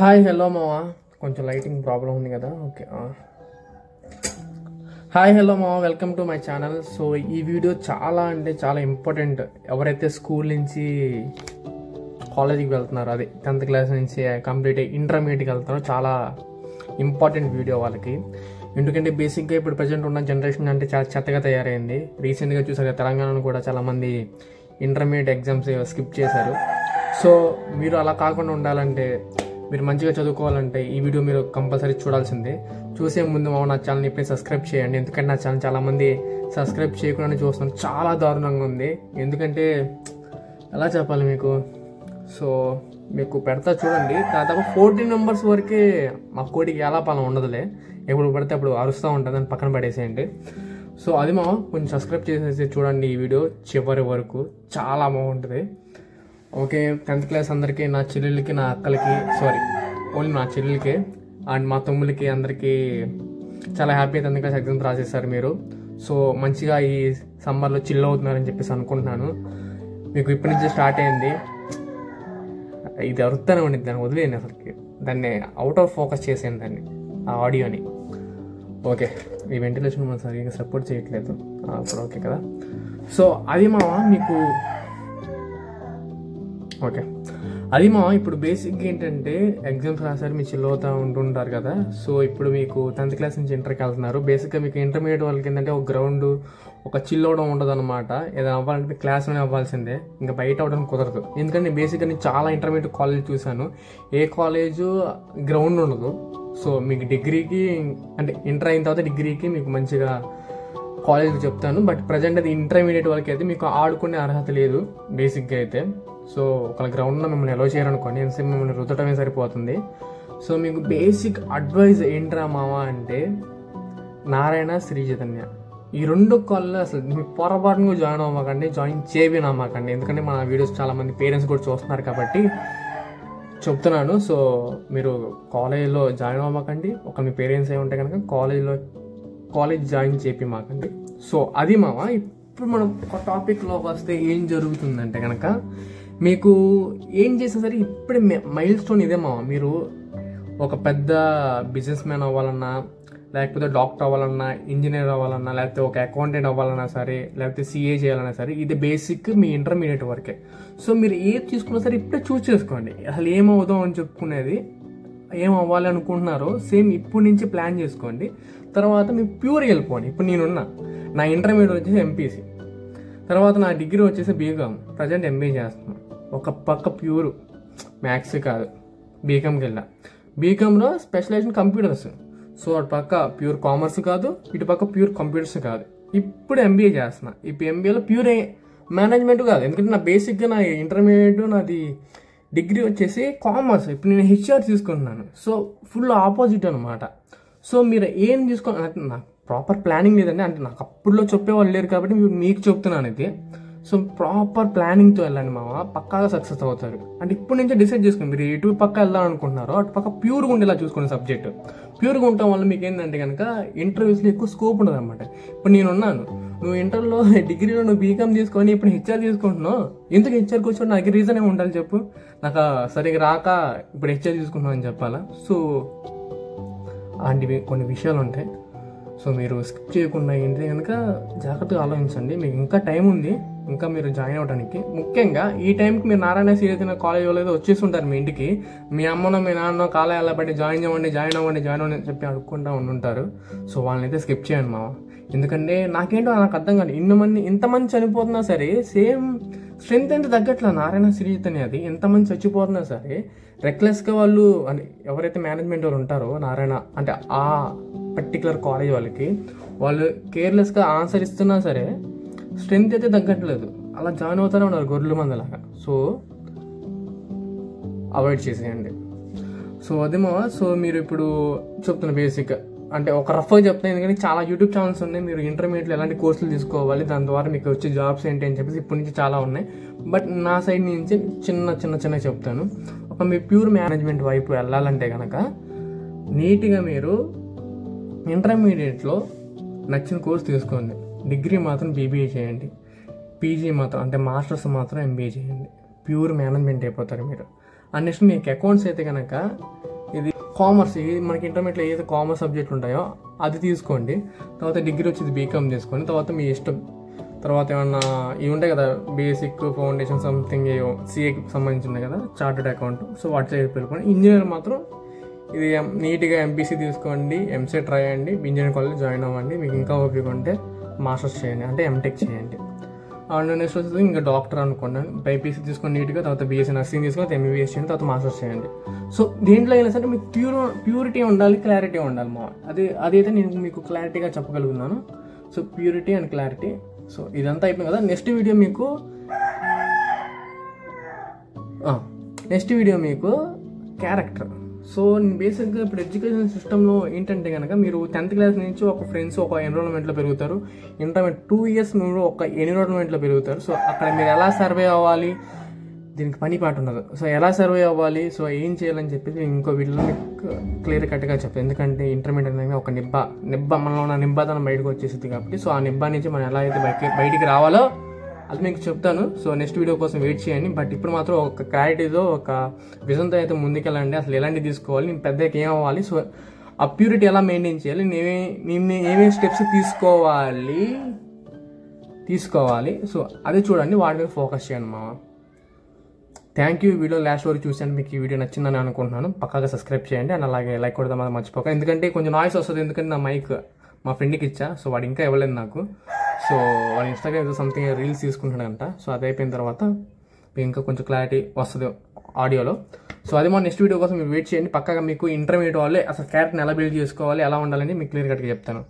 Hi hello మావా, కొంచెం lighting problem ఉంది కదా. ఓకే. హాయ్ హలో మావా, welcome to my channel. So ఈ వీడియో చాలా ఇంపార్టెంట్. ఎవరైతే స్కూల్ నుంచి కాలేజీకి వెళ్తున్నారో, అదే 10th క్లాస్ నుంచి కంప్లీట్ ఇంటర్మీడియట్కి వెళ్తున్నారో, చాలా ఇంపార్టెంట్ వీడియో వాళ్ళకి. ఎందుకంటే బేసిక్గా ఇప్పుడు ప్రజెంట్ ఉన్న జనరేషన్ అంటే చాలా చెత్తగా తయారైంది. రీసెంట్గా చూసారు తెలంగాణలో కూడా చాలామంది ఇంటర్మీడియట్ ఎగ్జామ్స్ స్కిప్ చేశారు. సో మీరు అలా కాకుండా ఉండాలంటే, మీరు మంచిగా చదువుకోవాలంటే ఈ వీడియో మీరు కంపల్సరీ చూడాల్సిందే. చూసే ముందు నా ఛానల్ని ఇప్పుడు సబ్స్క్రైబ్ చేయండి. ఎందుకంటే నా ఛానల్ చాలామంది సబ్స్క్రైబ్ చేయకుండానే చూస్తున్నారు. చాలా దారుణంగా ఉంది. ఎందుకంటే ఎలా చెప్పాలి మీకు. సో మీకు పెడతా చూడండి. దాదాపు 14 మెంబర్స్ వరకే మా కోడికి ఎలా పాలన ఉండదులే. ఎప్పుడు పడితే అప్పుడు అరుస్తూ ఉంటుంది, అని పక్కన పడేసేయండి. సో అది కొంచెం సబ్స్క్రైబ్ చేసేసి చూడండి ఈ వీడియో చివరి వరకు. చాలా బాగుంటుంది. ఓకే, 10th క్లాస్ అందరికీ, నా చెల్లెలకి, నా అక్కలకి, ఓన్లీ నా చెల్లెలకి అండ్ మా తమ్ములకి అందరికీ చాలా హ్యాపీ 10th క్లాస్ ఎగ్జామ్స్ రాసేసారు మీరు. సో మంచిగా ఈ సమ్మర్లో చిల్ అవుతున్నారని చెప్పేసి అనుకుంటున్నాను. మీకు ఇప్పటి నుంచి స్టార్ట్ అయింది. ఇది అరుత్తనే ఉండింది, దాన్ని వదిలేయండి. అసలుకి దాన్ని అవుట్ ఆఫ్ ఫోకస్ చేసేయండి దాన్ని, ఆ ఆడియోని. ఓకే, ఈ వెంటిలేషన్ మనం సరిగ్గా సపోర్ట్ చేయట్లేదు. అప్పుడు ఓకే కదా. సో అది మీకు ఓకే, అది ఇప్పుడు బేసిక్గా ఏంటంటే ఎగ్జామ్స్ రాసారు, మీరు చిల్ అవుతూ ఉంటుంటారు కదా. సో ఇప్పుడు మీకు 10th క్లాస్ నుంచి ఇంటర్కి వెళ్తున్నారు. బేసిక్గా మీకు ఇంటర్మీడియట్ వాళ్ళకి ఏంటంటే ఒక గ్రౌండ్, ఒక చిల్ అవడం ఉండదు అనమాట. ఏదైనా అవ్వాలంటే క్లాస్లోనే అవ్వాల్సిందే, ఇంకా బయట అవ్వడం కుదరదు. ఎందుకంటే బేసిక్గా నేను చాలా ఇంటర్మీడియట్ కాలేజ్ చూశాను, ఏ కాలేజు గ్రౌండ్ ఉండదు. సో మీకు డిగ్రీకి అంటే ఇంటర్ అయిన తర్వాత డిగ్రీకి మీకు మంచిగా కాలేజ్ చెప్తాను. బట్ ప్రజెంట్ అది ఇంటర్మీడియట్ వాళ్ళకి అయితే మీకు ఆడుకునే అర్హత లేదు బేసిక్గా అయితే. సో ఒక గ్రౌండ్లో మిమ్మల్ని ఎలో చేయాలనుకోండి, ఎంతసేపు మిమ్మల్ని రుద్దటమే సరిపోతుంది. సో మీకు బేసిక్ అడ్వైజ్ ఏంట్రా మావా అంటే, నారాయణ, శ్రీ చైతన్య ఈ 2 కాల్లో అసలు మీకు పొరపాటుగా జాయిన్ అవ్వకండి, జాయిన్ చేయనమ్మకండి. ఎందుకంటే మన వీడియోస్ చాలామంది పేరెంట్స్ కూడా చూస్తున్నారు కాబట్టి చెప్తున్నాను. సో మీరు కాలేజ్లో జాయిన్ అవ్వకండి. ఒక మీ పేరెంట్స్ ఏమి ఉంటే కనుక కాలేజ్ జాయిన్ చేపిమాకండి. సో అది ఇప్పుడు మనం ఒక టాపిక్లోకి వస్తే ఏం జరుగుతుందంటే కనుక, మీకు ఏం చేసినా సరే ఇప్పుడే మైల్ స్టోన్ ఇదే మీరు ఒక పెద్ద బిజినెస్ మ్యాన్ అవ్వాలన్నా, లేకపోతే డాక్టర్ అవ్వాలన్నా, ఇంజనీర్ అవ్వాలన్నా, లేకపోతే ఒక అకౌంటెంట్ అవ్వాలన్నా సరే, లేకపోతే CA చేయాలన్నా సరే, ఇది బేసిక్ మీ ఇంటర్మీడియట్ వరకే. సో మీరు ఏది తీసుకున్నా సరే ఇప్పుడే చూస్ చేసుకోండి. అసలు ఏమవుదాం అని చెప్పుకునేది, ఏం అవ్వాలి అనుకుంటున్నారో సేమ్ ఇప్పటి నుంచి ప్లాన్ చేసుకోండి. తర్వాత మీరు ప్యూర్ వెళ్ళిపోండి. ఇప్పుడు నేనున్నా, నా ఇంటర్మీడియట్ వచ్చేసి MPC, తర్వాత నా డిగ్రీ వచ్చేసి BCom, ప్రజెంట్ MBA చేస్తున్నాను. ఒక పక్క ప్యూర్ మ్యాథ్స్ కాదు, BComకి వెళ్ళా. BComలో స్పెషలైజేషన్ కంప్యూటర్స్. సో అటు పక్క ప్యూర్ కామర్స్ కాదు, ఇటు పక్క ప్యూర్ కంప్యూటర్స్ కాదు. ఇప్పుడు MBA చేస్తున్నా. ఇప్పుడు MBAలో ప్యూర్ మేనేజ్మెంట్ కాదు. ఎందుకంటే నా బేసిక్గా నా ఇంటర్మీడియట్, నాది డిగ్రీ వచ్చేసి కామర్స్. ఇప్పుడు నేను HR తీసుకుంటున్నాను. సో ఫుల్ ఆపోజిట్ అనమాట. సో మీరు ఏం తీసుకోవాలి, నాకు ప్రాపర్ ప్లానింగ్ లేదండి. అంటే నాకు అప్పుడులో చెప్పేవాళ్ళు లేరు కాబట్టి మీకు చెప్తున్నాను ఇది. సో ప్రాపర్ ప్లానింగ్తో వెళ్ళండి పక్కాగా సక్సెస్ అవుతారు. అంటే ఇప్పుడు నుంచే డిసైడ్ చేసుకోండి మీరు ఎటు పక్క వెళ్దాం అనుకుంటున్నారో అటు పక్క ప్యూర్గా ఉండేలా చూసుకోండి. సబ్జెక్ట్ ప్యూర్గా ఉండటం వల్ల మీకు ఏంటంటే కనుక ఇంటర్వ్యూస్లో ఎక్కువ స్కోప్ ఉండదు అనమాట. ఇప్పుడు నేనున్నాను, నువ్వు ఇంటర్లో డిగ్రీలో నువ్వు BCom తీసుకొని ఇప్పుడు HR తీసుకుంటున్నావు. ఎందుకు HRకి వచ్చావు? నాకు రీజన్ ఏమి ఉండాలి చెప్పు. నాకు సరిగ్గా రాక ఇప్పుడు HR తీసుకుంటున్నావు అని చెప్పాలా? సో అలాంటివి కొన్ని విషయాలు ఉంటాయి. సో మీరు స్కిప్ చేయకుండా ఏంటి కనుక జాగ్రత్తగా ఆలోచించండి. మీకు ఇంకా టైం ఉంది, ఇంకా మీరు జాయిన్ అవ్వడానికి. ముఖ్యంగా ఈ టైంకి మీరు నారాయణ సీరియస్ కాలేజ్ వాళ్ళు వచ్చేసి ఉంటారు మీ ఇంటికి. మీ అమ్మనో మీ నాన్నో కాలేజ్ ఎలా బట్టి జాయిన్ అవ్వండి అని చెప్పి అడుక్కుంటూ ఉంటుంటారు. సో వాళ్ళని అయితే స్కిప్ చేయండి ఎందుకంటే నాకేంటో నాకు అర్థం కాదు. ఇంతమంది చనిపోతున్నా సరే సేమ్ స్ట్రెంత్ ఎంత తగ్గట్లా నారాయణ శ్రీ చైతన్య అది. ఎంతమంది చచ్చిపోతున్నా సరే రెక్లెస్గా వాళ్ళు అంటే ఎవరైతే మేనేజ్మెంట్ వాళ్ళు ఉంటారో నారాయణ అంటే ఆ పర్టికులర్ కాలేజ్ వాళ్ళకి, వాళ్ళు కేర్లెస్గా ఆన్సర్ ఇస్తున్నా సరే స్ట్రెంత్ అయితే తగ్గట్లేదు. అలా జాయిన్ అవుతానే ఉన్నారు గొర్రెల మందలాగా. సో అవాయిడ్ చేసేయండి. సో అది సో మీరు ఇప్పుడు చెప్తున్న బేసిక్ అంటే ఒక రఫ్గా చెప్తాను. ఎందుకంటే చాలా యూట్యూబ్ ఛానల్స్ ఉన్నాయి. మీరు ఇంటర్మీడియట్లో ఎలాంటి కోర్సులు తీసుకోవాలి, దాని ద్వారా మీకు వచ్చే జాబ్స్ ఏంటి అని చెప్పేసి ఇప్పటి నుంచి చాలా ఉన్నాయి. బట్ నా సైడ్ నుంచి చిన్న చెప్తాను. ఒక మీ ప్యూర్ మేనేజ్మెంట్ వైపు వెళ్ళాలంటే కనుక నీట్గా మీరు ఇంటర్మీడియట్లో నచ్చిన కోర్స్ తీసుకోండి. డిగ్రీ మాత్రం BBA చేయండి, PG మాత్రం అంటే మాస్టర్స్ మాత్రం MBA చేయండి. ప్యూర్ మేనేజ్మెంట్ అయిపోతారు మీరు. అండ్ నెక్స్ట్ మీకు అకౌంట్స్ అయితే కనుక ఇది కామర్స్, మనకి ఇంటర్మీడియట్లో ఏదైతే కామర్స్ సబ్జెక్టులు ఉంటాయో అది తీసుకోండి. తర్వాత డిగ్రీ వచ్చేది బీకామ్ తీసుకోండి. తర్వాత మీ ఇష్టం. తర్వాత ఏమన్నా ఇవి ఉంటాయి కదా బేసిక్, ఫౌండేషన్, సంథింగ్ సిఏకి సంబంధించి ఉన్నాయి కదా చార్టెడ్ అకౌంట్, సో వాటి సైడ్ పెట్టుకోండి. ఇంజనీర్ మాత్రం ఇది నీట్గా ఎంపీసీ తీసుకోండి, ఎంసెట్ రాయండి, ఇంజనీరింగ్ కాలేజ్ జాయిన్ అవ్వండి. మీకు ఇంకా ఓపిక ఉంటే మాస్టర్స్ చేయండి, అంటే ఎంటెక్ చేయండి. అండ్ నెక్స్ట్ వచ్చేసి ఇంకా డాక్టర్ అనుకోండి, బైపీసీ తీసుకొని నీట్గా, తర్వాత బీఎస్సీ నర్సింగ్ తీసుకొని ఎంబీబీఎస్ చేయండి, తర్వాత మాస్టర్స్ చేయండి. సో దేంట్లో అయినా సరే మీకు ప్యూరిటీ ఉండాలి, క్లారిటీ ఉండాలి. అదైతే నేను మీకు క్లారిటీగా చెప్పగలుగుతున్నాను. So purity and clarity. So ఇదంతా అయిపోయింది కదా. నెక్స్ట్ వీడియో మీకు క్యారెక్టర్. సో బేసిక్గా ఇప్పుడు ఎడ్యుకేషన్ సిస్టంలో ఏంటంటే కనుక మీరు 10th క్లాస్ నుంచి ఒక ఫ్రెండ్స్ ఒక ఎన్రోల్మెంట్లో పెరుగుతారు, ఇంటర్మీడియట్ 2 years మీరు ఒక ఎన్విరాన్మెంట్లో పెరుగుతారు. సో అక్కడ మీరు ఎలా సర్వే అవ్వాలి, దీనికి పని పాట ఉండదు. సో ఎలా సర్వే అవ్వాలి, సో ఏం చేయాలని చెప్పేసి ఇంకో వీడియోలో మీకు క్లియర్ కట్గా చెప్తాను. ఎందుకంటే ఇంటర్మీడియట్ అనేది ఒక నిబ్బ మనలో ఉన్న నిబ్బతనం బయటకు వచ్చేసింది కాబట్టి, సో ఆ నిబ్బా నుంచి మనం ఎలా అయితే బయటికి రావాలో అది మీకు చెప్తాను. సో నెక్స్ట్ వీడియో కోసం వెయిట్ చేయండి. బట్ ఇప్పుడు మాత్రం ఒక క్లారిటీతో ఒక విజన్తో అయితే ముందుకెళ్ళండి. అసలు ఎలాంటి తీసుకోవాలి, నేను పెద్దకి ఏం అవ్వాలి, సో ఆ ప్యూరిటీ ఎలా మెయింటైన్ చేయాలి, నేను ఏమేమి స్టెప్స్ తీసుకోవాలి. సో అది చూడండి, వాటి మీద ఫోకస్ చేయండి మామ. Thank you. వీడియో లాస్ట్ వరకు చూసాను, మీకు ఈ వీడియో నచ్చిందని అనుకుంటున్నాను. పక్కాగా సబ్స్క్రైబ్ చేయండి అండ్ అలాగే లైక్ కొడదాం మాత్రం మర్చిపోక. ఎందుకంటే కొంచెం నాయిస్ వస్తుంది, ఎందుకంటే నా మైక్ మా ఫ్రెండ్కి ఇచ్చా, సో వాడు ఇంకా ఇవ్వలేదు నాకు. సో వాడు ఇన్స్టాగ్రామ్ ఏదో సంథింగ్ రీల్స్ తీసుకుంటాడంట. సో అది అయిపోయిన తర్వాత మీకు ఇంకా కొంచెం క్లారిటీ వస్తుంది ఆడియోలో. సో అది మా నెక్స్ట్ వీడియో కోసం మీరు వెయిట్ చేయండి. పక్కాగా మీకు ఇంటర్మీడియట్ వాళ్ళే అసలు క్యారెక్టర్ని ఎలా బిల్డ్ చేసుకోవాలి, ఎలా ఉండాలని మీకు క్లియర్ కట్గా చెప్తాను.